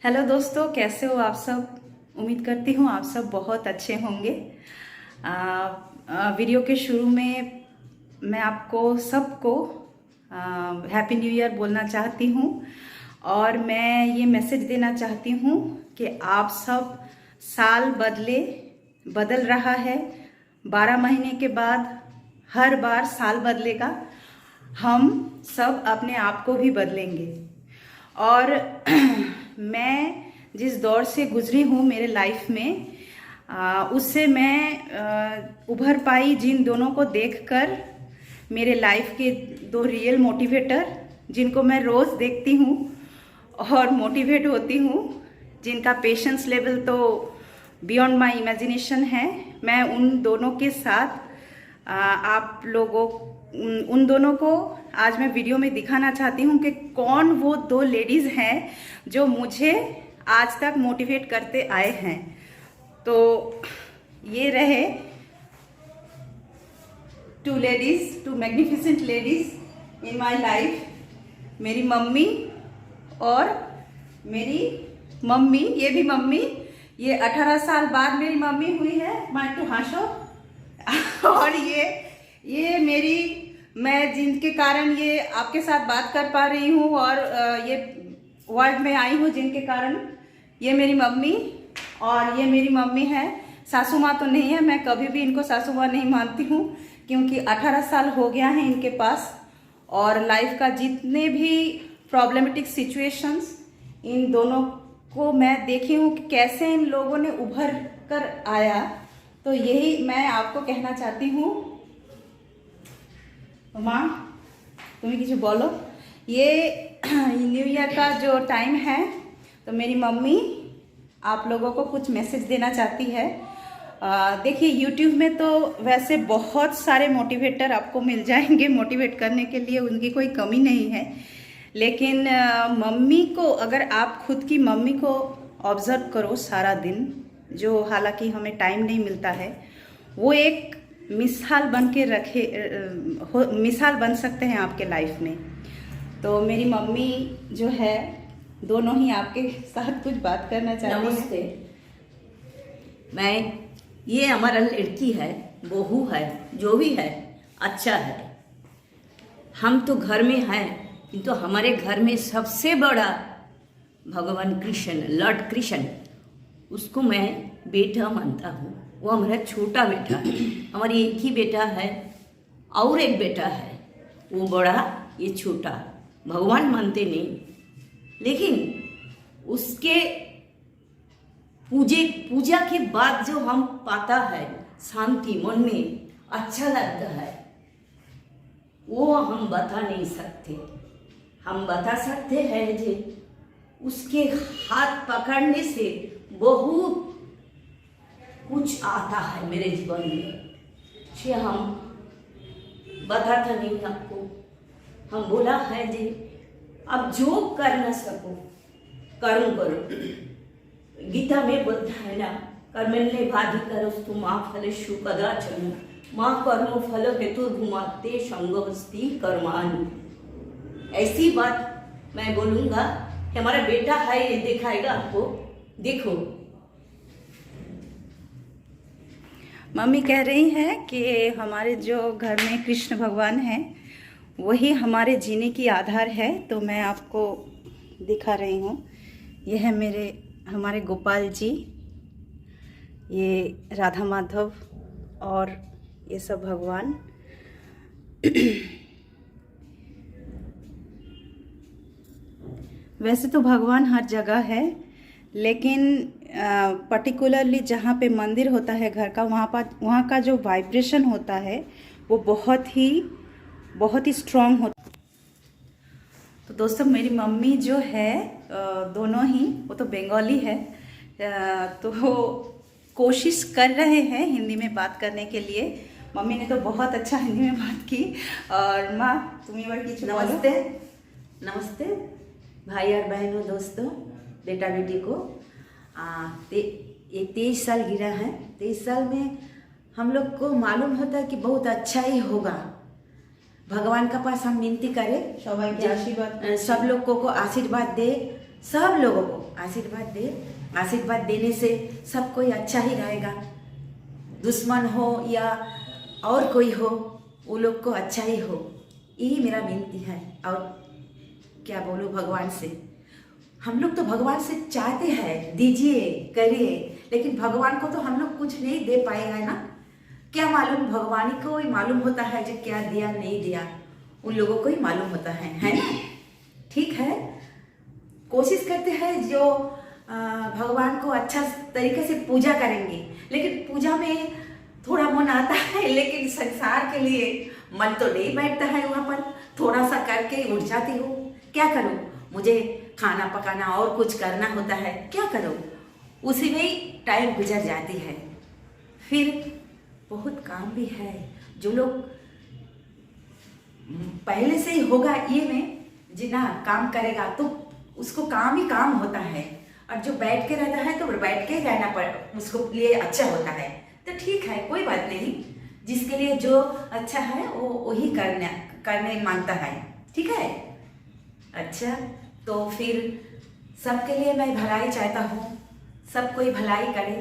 Hello दोस्तों, कैसे हो आप सब। उम्मीद करती हूँ आप सब बहुत अच्छे होंगे। वीडियो के शुरू में मैं आपको सबको हैप्पी न्यू ईयर बोलना चाहती हूँ और मैं ये मैसेज देना चाहती हूँ कि आप सब साल बदल रहा है। 12 महीने के बाद हर बार साल बदलेगा। हम सब अपने आप को भी बदलेंगे और मैं जिस दौर से गुजरी हूँ मेरे लाइफ में उससे मैं उभर पाई। जिन दोनों को देखकर मेरे लाइफ के दो रियल मोटिवेटर जिनको मैं रोज़ देखती हूँ और मोटिवेट होती हूँ, जिनका पेशेंस लेवल तो बियॉन्ड माय इमेजिनेशन है, मैं उन दोनों के साथ आप लोगों उन दोनों को आज मैं वीडियो में दिखाना चाहती हूँ कि कौन वो दो लेडीज़ हैं जो मुझे आज तक मोटिवेट करते आए हैं। तो ये रहे two magnificent ladies in my life, मेरी मम्मी और मेरी मम्मी, ये भी मम्मी, ये 18 साल बाद मेरी मम्मी हुई है, माय टू हाशो। और ये मेरी, मैं जिनके कारण ये आपके साथ बात कर पा रही हूँ और ये वर्ल्ड में आई हूँ, जिनके कारण ये मेरी मम्मी और ये मेरी मम्मी है। सासू माँ तो नहीं है, मैं कभी भी इनको सासू माँ नहीं मानती हूँ क्योंकि 18 साल हो गया है इनके पास और लाइफ का जितने भी प्रॉब्लमेटिक सिचुएशंस इन दोनों को मैं देखी हूँ कि कैसे इन लोगों ने उभर कर आया। तो यही मैं आपको कहना चाहती हूँ। माँ तुम्हें किसी बोलो। ये न्यू ईयर का जो टाइम है तो मेरी मम्मी आप लोगों को कुछ मैसेज देना चाहती है। देखिए यूट्यूब में तो वैसे बहुत सारे मोटिवेटर आपको मिल जाएंगे मोटिवेट करने के लिए, उनकी कोई कमी नहीं है, लेकिन मम्मी को अगर आप खुद की मम्मी को ऑब्जर्व करो सारा दिन, जो हालांकि हमें टाइम नहीं मिलता है, वो एक मिसाल बन के मिसाल बन सकते हैं आपके लाइफ में। तो मेरी मम्मी जो है, दोनों ही आपके साथ कुछ बात करना चाहती हैं। नमस्ते। ये हमारा लड़की है, बहू है, जो भी है अच्छा है। हम तो घर में हैं, किंतु तो हमारे घर में सबसे बड़ा भगवान कृष्ण, लॉर्ड कृष्ण, उसको मैं बेटा मानता हूँ। वो हमारा छोटा बेटा है। हमारी एक ही बेटा है और एक बेटा है, वो बड़ा ये छोटा। भगवान मानते नहीं, लेकिन उसके पूजा के बाद जो हम पाता है शांति, मन में अच्छा लगता है, वो हम बता नहीं सकते। हम बता सकते हैं जे उसके हाथ पकड़ने से बहुत कुछ आता है मेरे जीवन में, से हम बताता नहीं आपको। हम बोला है जे अब जो कर न सको कर्म करो। गीता में बोलता है ना, कर्मण्ये वाधिकरस्तु मा फलेषु कदाचन मा कर्म फल हेतुर्भुमाते संगोऽस्ति कर्माणि। ऐसी बात मैं बोलूँगा कि हमारा बेटा है, ये दिखाएगा आपको। देखो, मम्मी कह रही हैं कि हमारे जो घर में कृष्ण भगवान हैं वही हमारे जीने की आधार है। तो मैं आपको दिखा रही हूँ, ये है हमारे गोपाल जी, ये राधा माधव और ये सब भगवान। वैसे तो भगवान हर जगह है, लेकिन पर्टिकुलरली जहाँ पे मंदिर होता है घर का, वहाँ का जो वाइब्रेशन होता है वो बहुत ही स्ट्रॉन्ग होता है। तो दोस्तों मेरी मम्मी जो है, दोनों ही, वो तो बंगाली है, तो वो कोशिश कर रहे हैं हिंदी में बात करने के लिए। मम्मी ने तो बहुत अच्छा हिंदी में बात की। और माँ तुम्हें बार की नमस्ते। नमस्ते भाई और बहनों, दोस्तों, बेटा बेटी को। ये 23 साल गिरा है। 23 साल में हम लोग को मालूम होता है कि बहुत अच्छा ही होगा। भगवान का पास हम विनती करें, सबाई के आशीर्वाद, सब लोगों को आशीर्वाद दे, सब लोगों को आशीर्वाद दे। आशीर्वाद देने से सब कोई अच्छा ही रहेगा, दुश्मन हो या और कोई हो, वो लोग को अच्छा ही हो, यही मेरा विनती है। और क्या बोलूँ भगवान से, हम लोग तो भगवान से चाहते हैं दीजिए करिए, लेकिन भगवान को तो हम लोग कुछ नहीं दे पाएगा ना। क्या मालूम, भगवान ही को ही मालूम होता है जो क्या दिया नहीं दिया, उन लोगों को ही मालूम होता है ना। ठीक है, कोशिश करते हैं जो भगवान को अच्छा तरीके से पूजा करेंगे, लेकिन पूजा में थोड़ा मन आता है, लेकिन संसार के लिए मन तो नहीं बैठता है वहाँ पर, थोड़ा सा करके उठ जाती हूँ। क्या करूँ, मुझे खाना पकाना और कुछ करना होता है, क्या करूँ, उसी में ही टाइम गुजर जाती है। फिर बहुत काम भी है, जो लोग पहले से ही होगा ये में जिना काम करेगा तो उसको काम ही काम होता है, और जो बैठ के रहता है तो बैठ के ही रहना पड़ उसको लिए अच्छा होता है। तो ठीक है, कोई बात नहीं, जिसके लिए जो अच्छा है वो वही करने मांगता है। ठीक है, अच्छा तो फिर सबके लिए मैं भलाई चाहता हूँ, सब कोई भलाई करे।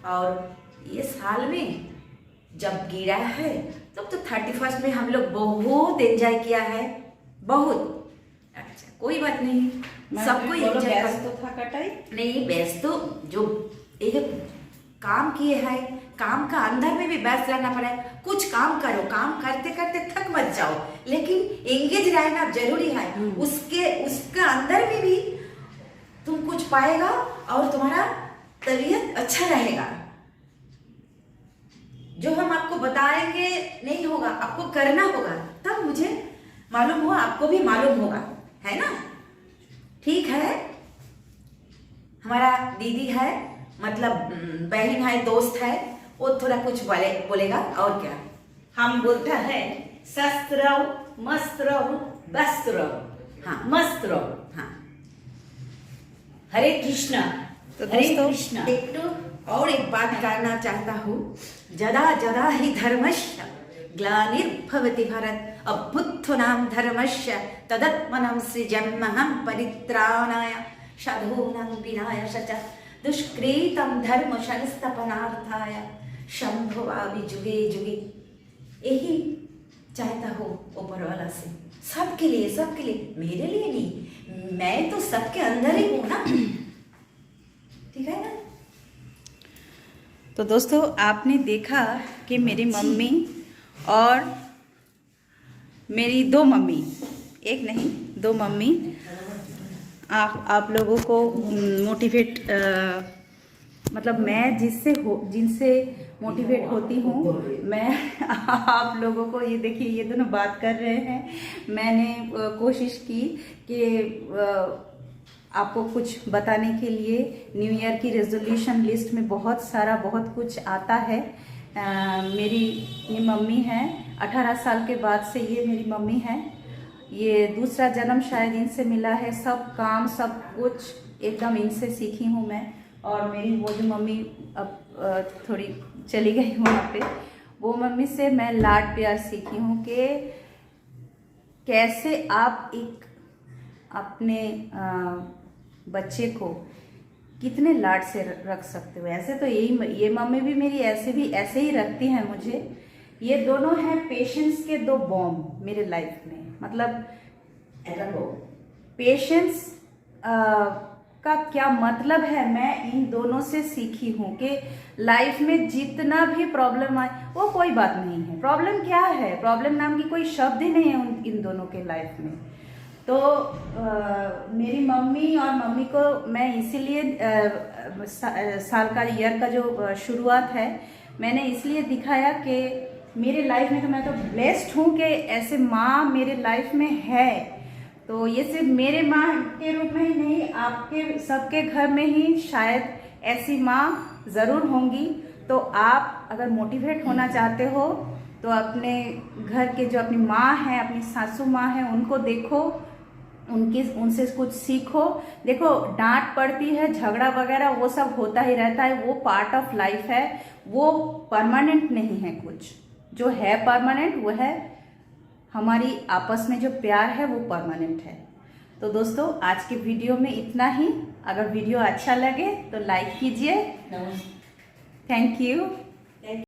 और ये साल में जब गिरा है तब तो 31 में हम लोग बहुत एंजॉय किया है, बहुत। अच्छा कोई बात नहीं, सबको एंजॉय कर तो था कटाई नहीं, व्यस्त तो जो ये जो काम किए हैं, काम का अंदर में भी व्यस्त रहना पड़ा है। कुछ काम करो, काम करते करते थक मत जाओ, लेकिन एंगेज रहना जरूरी है। उसका अंदर में भी तुम कुछ पाएगा और तुम्हारा तबीयत अच्छा रहेगा। जो हम आपको बताएंगे नहीं होगा, आपको करना होगा, तब मुझे मालूम हुआ, आपको भी मालूम होगा, है ना। ठीक है, हमारा दीदी है, मतलब बहन है, दोस्त है, वो थोड़ा कुछ बोलेगा। और क्या हम बोलता है, स्वस्थ रहो, मस्त रहो, व्यस्त रहो, हाँ मस्त रहो, हाँ। हरे कृष्णा। तो हरे दोस्तों, कृष्णा। और एक बात करना चाहता हूँ, जदा जदा ही धर्मस्य ग्लानिर्भवति भारत अभ्युत्थानं धर्मस्य तदात्मनं सृजाम्यहं परित्राणाय साधूनां विनाशाय च दुष्कृतं धर्म संस्थापनार्थाय शंभवामि जुगे जुगे। यही चाहता हूँ ऊपर वाला से, सबके लिए, मेरे लिए नहीं, मैं तो सबके अंदर ही हूँ ना। ठीक है ना। तो दोस्तों, आपने देखा कि मेरी मम्मी और मेरी दो मम्मी, एक नहीं दो मम्मी, आप लोगों को मोटिवेट, मतलब मैं जिनसे मोटिवेट होती हूँ, मैं आप लोगों को, ये देखिए ये दोनों बात कर रहे हैं। मैंने कोशिश की कि आपको कुछ बताने के लिए। न्यू ईयर की रेजोल्यूशन लिस्ट में बहुत कुछ आता है। मेरी ये मम्मी है, 18 साल के बाद से ये मेरी मम्मी है। ये दूसरा जन्म शायद इनसे मिला है, सब काम सब कुछ एकदम इनसे सीखी हूँ मैं। और मेरी वो जो मम्मी अब थोड़ी चली गई वहाँ पे, वो मम्मी से मैं लाड प्यार सीखी हूँ कि कैसे आप एक अपने बच्चे को कितने लाड से रख सकते हो। ऐसे तो ये मम्मी भी मेरी ऐसे ही रखती हैं मुझे। ये दोनों हैं पेशेंस के दो बॉम्ब मेरे लाइफ में। मतलब पेशेंस का क्या मतलब है, मैं इन दोनों से सीखी हूँ कि लाइफ में जितना भी प्रॉब्लम आए वो कोई बात नहीं है। प्रॉब्लम क्या है, प्रॉब्लम नाम की कोई शब्द ही नहीं है इन दोनों के लाइफ में। तो मेरी मम्मी और मम्मी को मैं इसीलिए साल का ईयर का जो शुरुआत है मैंने इसलिए दिखाया कि मेरे लाइफ में तो मैं तो ब्लेस्ड हूँ कि ऐसे माँ मेरे लाइफ में है। तो ये सिर्फ मेरे माँ के रूप में ही नहीं, आपके सबके घर में ही शायद ऐसी माँ ज़रूर होंगी। तो आप अगर मोटिवेट होना चाहते हो तो अपने घर के जो अपनी माँ हैं, अपनी सासू माँ हैं, उनको देखो, उनसे कुछ सीखो। देखो डांट पड़ती है, झगड़ा वगैरह वो सब होता ही रहता है, वो पार्ट ऑफ लाइफ है, वो परमानेंट नहीं है। कुछ जो है परमानेंट वो है हमारी आपस में जो प्यार है, वो परमानेंट है। तो दोस्तों आज के वीडियो में इतना ही। अगर वीडियो अच्छा लगे तो लाइक कीजिए। नमस्ते। Thank you.